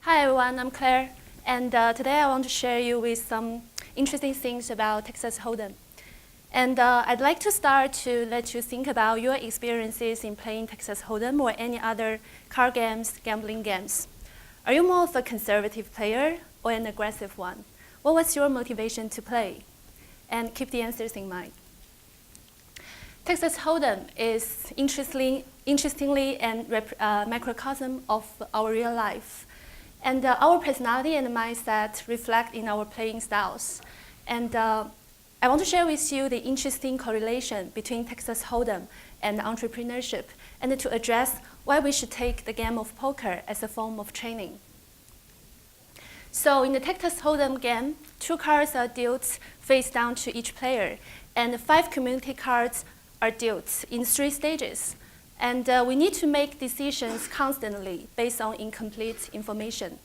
Hi everyone, I'm Claire, and today I want to share you with some interesting things about Texas Hold'em. And I'd like to start to let you think about your experiences in playing Texas Hold'em or any other card games, gambling games. Are you more of a conservative player or an aggressive one? What was your motivation to play? And keep the answers in mind. Texas Hold'em is interestingly a microcosm of our real life. And our personality and mindset reflect in our playing styles. And I want to share with you the interesting correlation between Texas Hold'em and entrepreneurship, and to address why we should take the game of poker as a form of training. So in the Texas Hold'em game, 2 cards are dealt face down to each player, and 5 community cards are dealt in 3 stages. And we need to make decisions constantly based on incomplete information.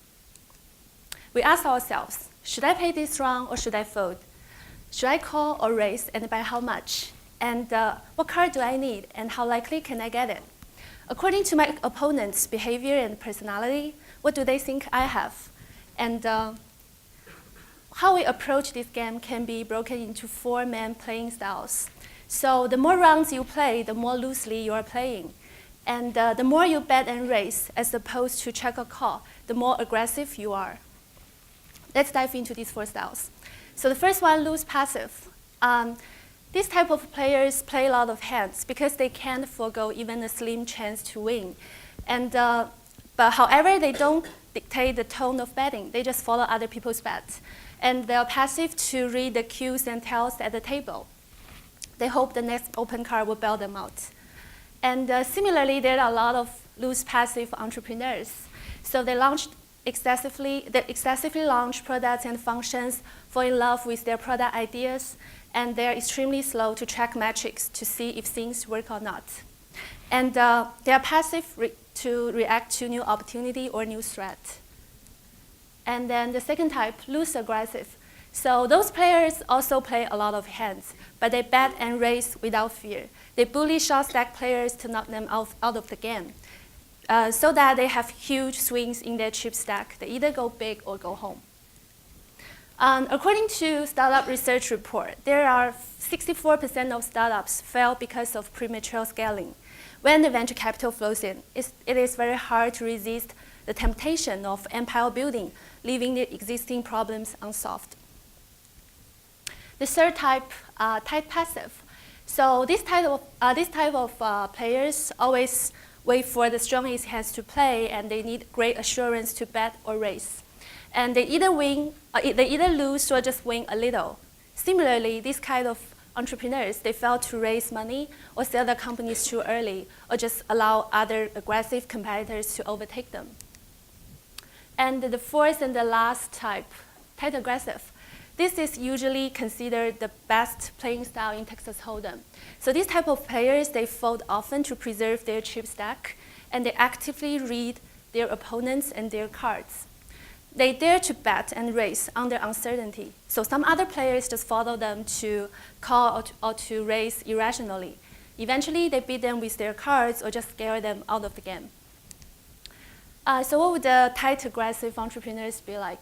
We ask ourselves, should I play this round or should I fold? Should I call or raise, and by how much? And what card do I need, and how likely can I get it? According to my opponent's behavior and personality, what do they think I have? And how we approach this game can be broken into 4 main playing styles. So the more rounds you play, the more loosely you are playing. And the more you bet and raise, as opposed to check or call, the more aggressive you are. Let's dive into these 4 styles. So the first one, loose passive. This type of players play a lot of hands because they can't forego even a slim chance to win. And, but however, they don't dictate the tone of betting. They just follow other people's bets. And they're passive to read the cues and tells at the table. They hope the next open card will bail them out. And similarly, there are a lot of loose passive entrepreneurs. So they excessively launch products and functions, fall in love with their product ideas, and they're extremely slow to track metrics to see if things work or not. And they are passive to react to new opportunity or new threat. And then the second type, loose aggressive. So those players also play a lot of hands, but they bet and raise without fear. They bully short stack players to knock them out of the game, so that they have huge swings in their chip stack. They either go big or go home. According to startup research report, there are 64% of startups fail because of premature scaling. When the venture capital flows in, it is very hard to resist the temptation of empire building, leaving the existing problems unsolved. The third type, tight passive. So this type of players always wait for the strongest hands to play, and they need great assurance to bet or raise. And they either lose or just win a little. Similarly, this kind of entrepreneurs, they fail to raise money or sell their companies too early, or just allow other aggressive competitors to overtake them. And the fourth and the last type, tight aggressive. This is usually considered the best playing style in Texas Hold'em. So these type of players, they fold often to preserve their chip stack, and they actively read their opponents and their cards. They dare to bet and raise under uncertainty. So some other players just follow them to call or to raise irrationally. Eventually, they beat them with their cards or just scare them out of the game. So what would the tight aggressive entrepreneurs be like?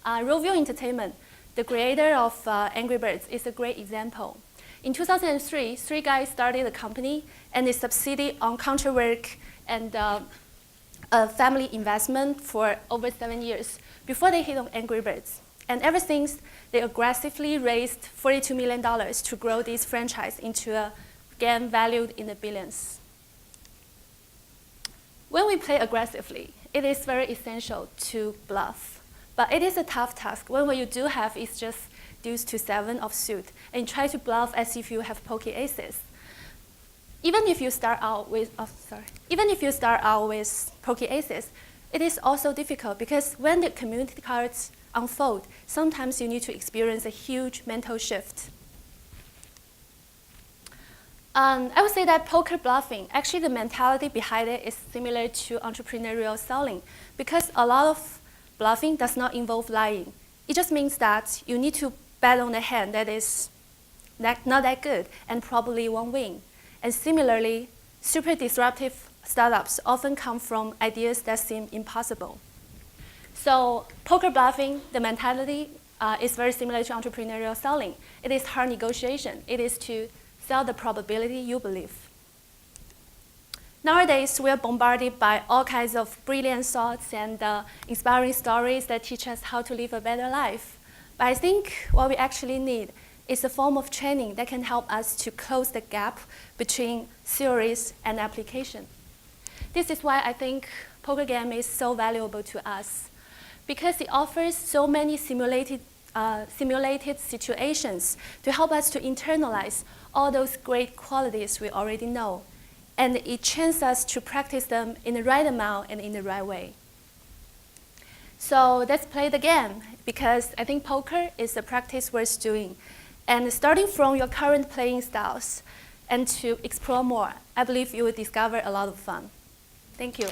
Rovio Entertainment, the creator of Angry Birds, is a great example. In 2003, 3 guys started a company, and they succeeded on counterwork and a family investment for over 7 years before they hit on Angry Birds. And ever since, they aggressively raised $42 million to grow this franchise into a game valued in the billions. When we play aggressively, it is very essential to bluff. But it is a tough task when what you do have is just deuce to 7 of suit, and you try to bluff as if you have poker aces. Even if you start out with poker aces, it is also difficult because when the community cards unfold, sometimes you need to experience a huge mental shift. I would say that poker bluffing, actually the mentality behind it is similar to entrepreneurial selling, because a lot of bluffing does not involve lying. It just means that you need to bet on a hand that is not that good and probably won't win. And similarly, super disruptive startups often come from ideas that seem impossible. So poker bluffing, the mentality is very similar to entrepreneurial selling. It is hard negotiation. It is to sell the probability you believe. Nowadays, we are bombarded by all kinds of brilliant thoughts and inspiring stories that teach us how to live a better life. But I think what we actually need is a form of training that can help us to close the gap between theories and application. This is why I think poker game is so valuable to us, because it offers so many simulated situations to help us to internalize all those great qualities we already know. And it trains us to practice them in the right amount and in the right way. So let's play the game, because I think poker is a practice worth doing. And starting from your current playing styles and to explore more, I believe you will discover a lot of fun. Thank you.